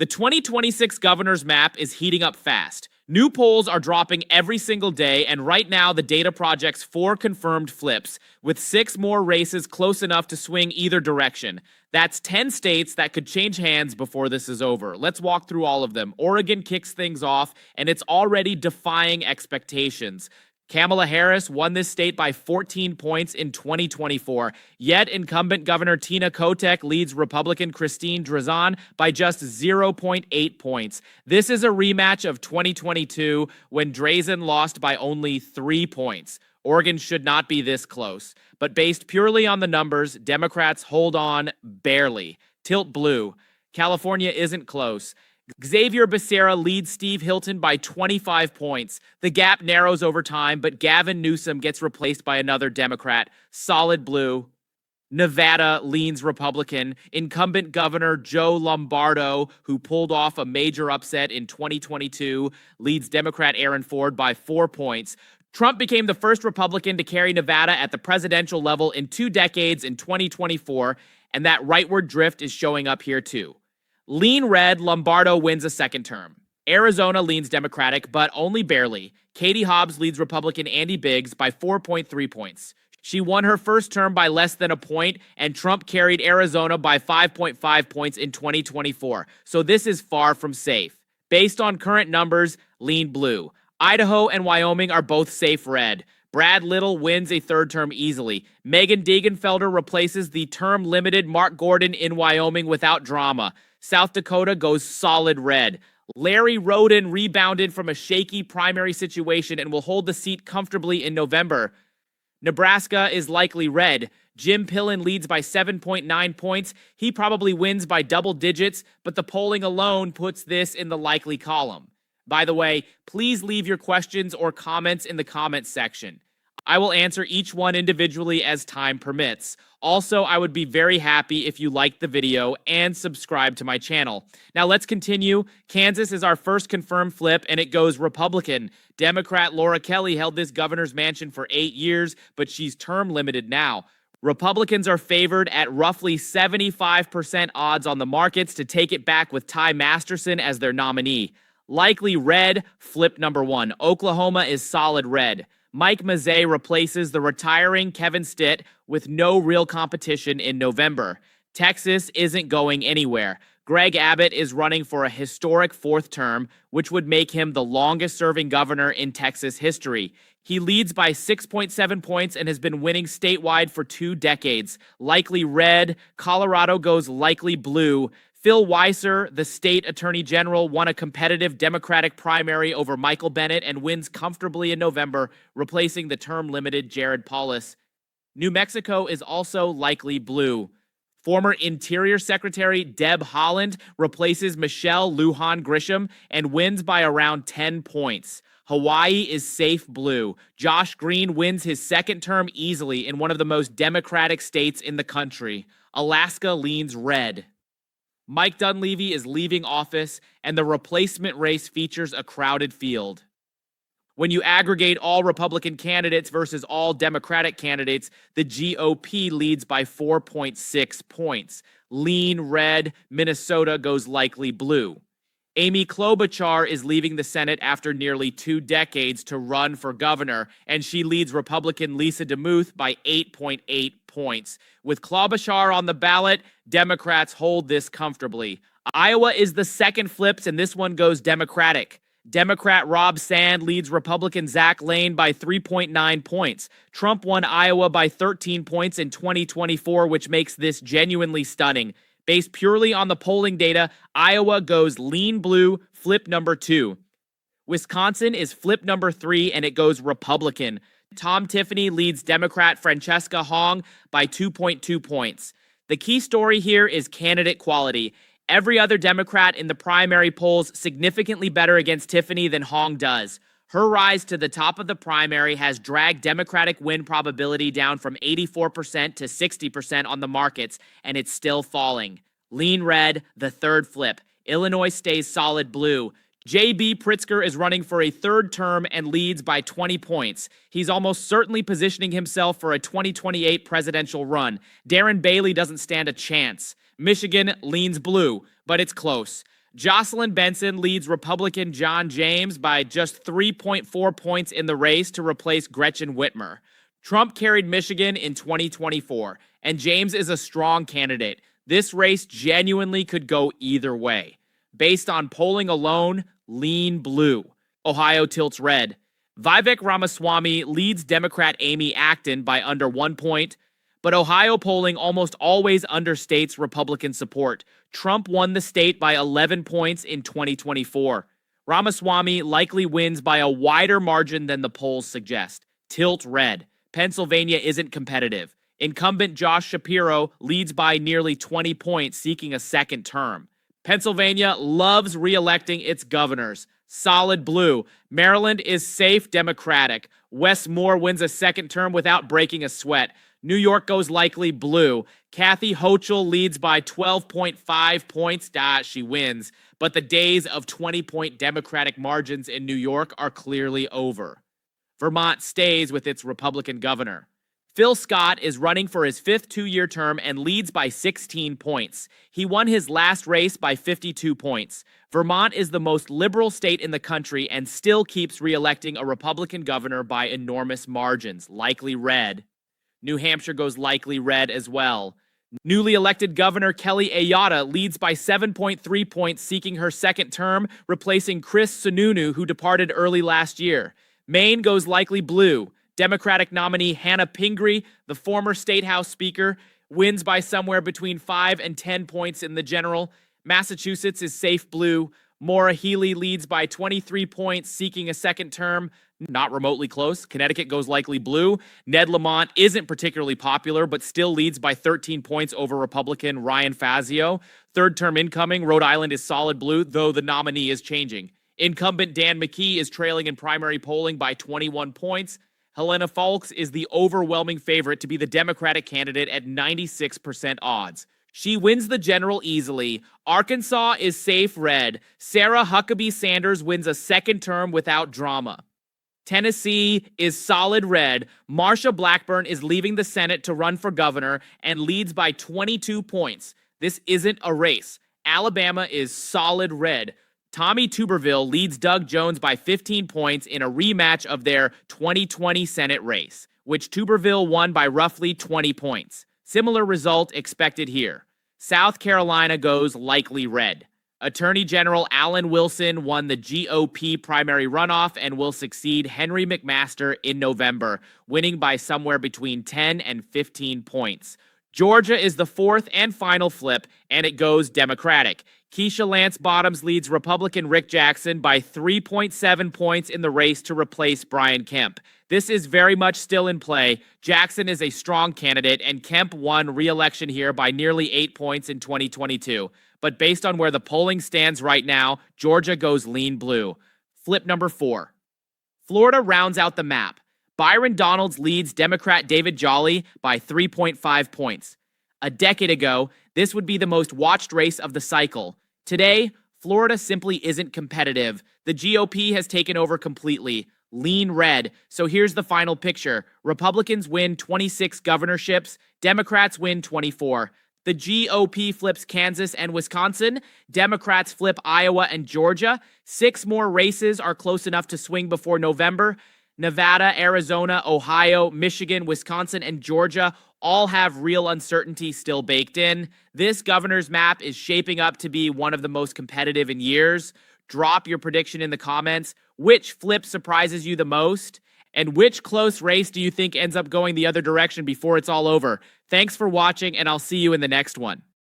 The 2026 governor's map is heating up fast. New polls are dropping every single day, and right now the data projects 4 confirmed flips, with 6 more races close enough to swing either direction. That's 10 states that could change hands before this is over. Let's walk through all of them. Oregon kicks things off, and it's already defying expectations. Kamala Harris won this state by 14 points in 2024, yet incumbent Governor Tina Kotek leads Republican Christine Drazan by just 0.8 points. This is a rematch of 2022 when Drazan lost by only 3 points. Oregon should not be this close, but based purely on the numbers, Democrats hold on barely. Tilt blue. California isn't close. Xavier Becerra leads Steve Hilton by 25 points. The gap narrows over time, but Gavin Newsom gets replaced by another Democrat. Solid blue. Nevada leans Republican. Incumbent Governor Joe Lombardo, who pulled off a major upset in 2022, leads Democrat Aaron Ford by 4 points. Trump became the first Republican to carry Nevada at the presidential level in 2 decades in 2024, and that rightward drift is showing up here too. Lean red, Lombardo wins a second term. Arizona leans Democratic, but only barely. Katie Hobbs leads Republican Andy Biggs by 4.3 points. She won her first term by less than a point, and Trump carried Arizona by 5.5 points in 2024. So this is far from safe. Based on current numbers, lean blue. Idaho and Wyoming are both safe red. Brad Little wins a third term easily. Megan Degenfelder replaces the term-limited Mark Gordon in Wyoming without drama. South Dakota goes solid red. Larry Roden rebounded from a shaky primary situation and will hold the seat comfortably in November. Nebraska is likely red. Jim Pillen leads by 7.9 points. He probably wins by double digits, but the polling alone puts this in the likely column. By the way, please leave your questions or comments in the comments section. I will answer each one individually as time permits. Also, I would be very happy if you liked the video and subscribe to my channel. Now let's continue. Kansas is our first confirmed flip, and it goes Republican. Democrat Laura Kelly held this governor's mansion for 8 years, but she's term limited now. Republicans are favored at roughly 75% odds on the markets to take it back with Ty Masterson as their nominee. Likely red, flip number 1. Oklahoma is solid red. Mike Mazzei replaces the retiring Kevin Stitt with no real competition in November. Texas isn't going anywhere. Greg Abbott is running for a historic 4th term, which would make him the longest-serving governor in Texas history. He leads by 6.7 points and has been winning statewide for 2 decades. Likely red. Colorado goes likely blue. Phil Weiser, the state attorney general, won a competitive Democratic primary over Michael Bennet and wins comfortably in November, replacing the term-limited Jared Polis. New Mexico is also likely blue. Former Interior Secretary Deb Haaland replaces Michelle Lujan Grisham and wins by around 10 points. Hawaii is safe blue. Josh Green wins his 2nd term easily in one of the most Democratic states in the country. Alaska leans red. Mike Dunleavy is leaving office, and the replacement race features a crowded field. When you aggregate all Republican candidates versus all Democratic candidates, the GOP leads by 4.6 points. Lean red, Minnesota goes likely blue. Amy Klobuchar is leaving the Senate after nearly 2 decades to run for governor, and she leads Republican Lisa DeMuth by 8.8 points. With Klobuchar on the ballot, Democrats hold this comfortably. Iowa is the second flips, and this one goes Democratic. Democrat Rob Sand leads Republican Zach Lane by 3.9 points. Trump won Iowa by 13 points in 2024, which makes this genuinely stunning. Based purely on the polling data, Iowa goes lean blue, flip number 2. Wisconsin is flip number 3, and it goes Republican. Tom Tiffany leads Democrat Francesca Hong by 2.2 points. The key story here is candidate quality. Every other Democrat in the primary polls significantly better against Tiffany than Hong does. Her rise to the top of the primary has dragged Democratic win probability down from 84% to 60% on the markets, and it's still falling. Lean red, the 3rd flip. Illinois stays solid blue. J.B. Pritzker is running for a 3rd term and leads by 20 points. He's almost certainly positioning himself for a 2028 presidential run. Darren Bailey doesn't stand a chance. Michigan leans blue, but it's close. Jocelyn Benson leads Republican John James by just 3.4 points in the race to replace Gretchen Whitmer. Trump carried Michigan in 2024, and James is a strong candidate. This race genuinely could go either way. Based on polling alone, lean blue. Ohio tilts red. Vivek Ramaswamy leads Democrat Amy Acton by under 1 point, but Ohio polling almost always understates Republican support. Trump won the state by 11 points in 2024. Ramaswamy likely wins by a wider margin than the polls suggest. Tilt red. Pennsylvania isn't competitive. Incumbent Josh Shapiro leads by nearly 20 points, seeking a second term. Pennsylvania loves re-electing its governors. Solid blue. Maryland is safe Democratic. Wes Moore wins a second term without breaking a sweat. New York goes likely blue. Kathy Hochul leads by 12.5 points. She wins. But the days of 20-point Democratic margins in New York are clearly over. Vermont stays with its Republican governor. Phil Scott is running for his fifth two-year term and leads by 16 points. He won his last race by 52 points. Vermont is the most liberal state in the country and still keeps re-electing a Republican governor by enormous margins, likely red. New Hampshire goes likely red as well. Newly elected Governor Kelly Ayotte leads by 7.3 points, seeking her second term, replacing Chris Sununu, who departed early last year. Maine goes likely blue. Democratic nominee Hannah Pingree, the former State House Speaker, wins by somewhere between 5 and 10 points in the general. Massachusetts is safe blue. Maura Healey leads by 23 points, seeking a second term. Not remotely close. Connecticut goes likely blue. Ned Lamont isn't particularly popular, but still leads by 13 points over Republican Ryan Fazio. Third term incoming, Rhode Island is solid blue, though the nominee is changing. Incumbent Dan McKee is trailing in primary polling by 21 points. Helena Foulkes is the overwhelming favorite to be the Democratic candidate at 96% odds. She wins the general easily. Arkansas is safe red. Sarah Huckabee Sanders wins a second term without drama. Tennessee is solid red. Marsha Blackburn is leaving the Senate to run for governor and leads by 22 points. This isn't a race. Alabama is solid red. Tommy Tuberville leads Doug Jones by 15 points in a rematch of their 2020 Senate race, which Tuberville won by roughly 20 points. Similar result expected here. South Carolina goes likely red. Attorney General Alan Wilson won the GOP primary runoff and will succeed Henry McMaster in November, winning by somewhere between 10 and 15 points. Georgia is the fourth and final flip, and it goes Democratic. Keisha Lance Bottoms leads Republican Rick Jackson by 3.7 points in the race to replace Brian Kemp. This is very much still in play. Jackson is a strong candidate, and Kemp won re-election here by nearly 8 points in 2022. But based on where the polling stands right now, Georgia goes lean blue. Flip number 4. Florida rounds out the map. Byron Donalds leads Democrat David Jolly by 3.5 points. A decade ago, this would be the most watched race of the cycle. Today, Florida simply isn't competitive. The GOP has taken over completely. Lean red. So here's the final picture. Republicans win 26 governorships. Democrats win 24. The GOP flips Kansas and Wisconsin. Democrats flip Iowa and Georgia. 6 more races are close enough to swing before November. Nevada, Arizona, Ohio, Michigan, Wisconsin, and Georgia all have real uncertainty still baked in. This governor's map is shaping up to be one of the most competitive in years. Drop your prediction in the comments. Which flip surprises you the most? And which close race do you think ends up going the other direction before it's all over? Thanks for watching, and I'll see you in the next one.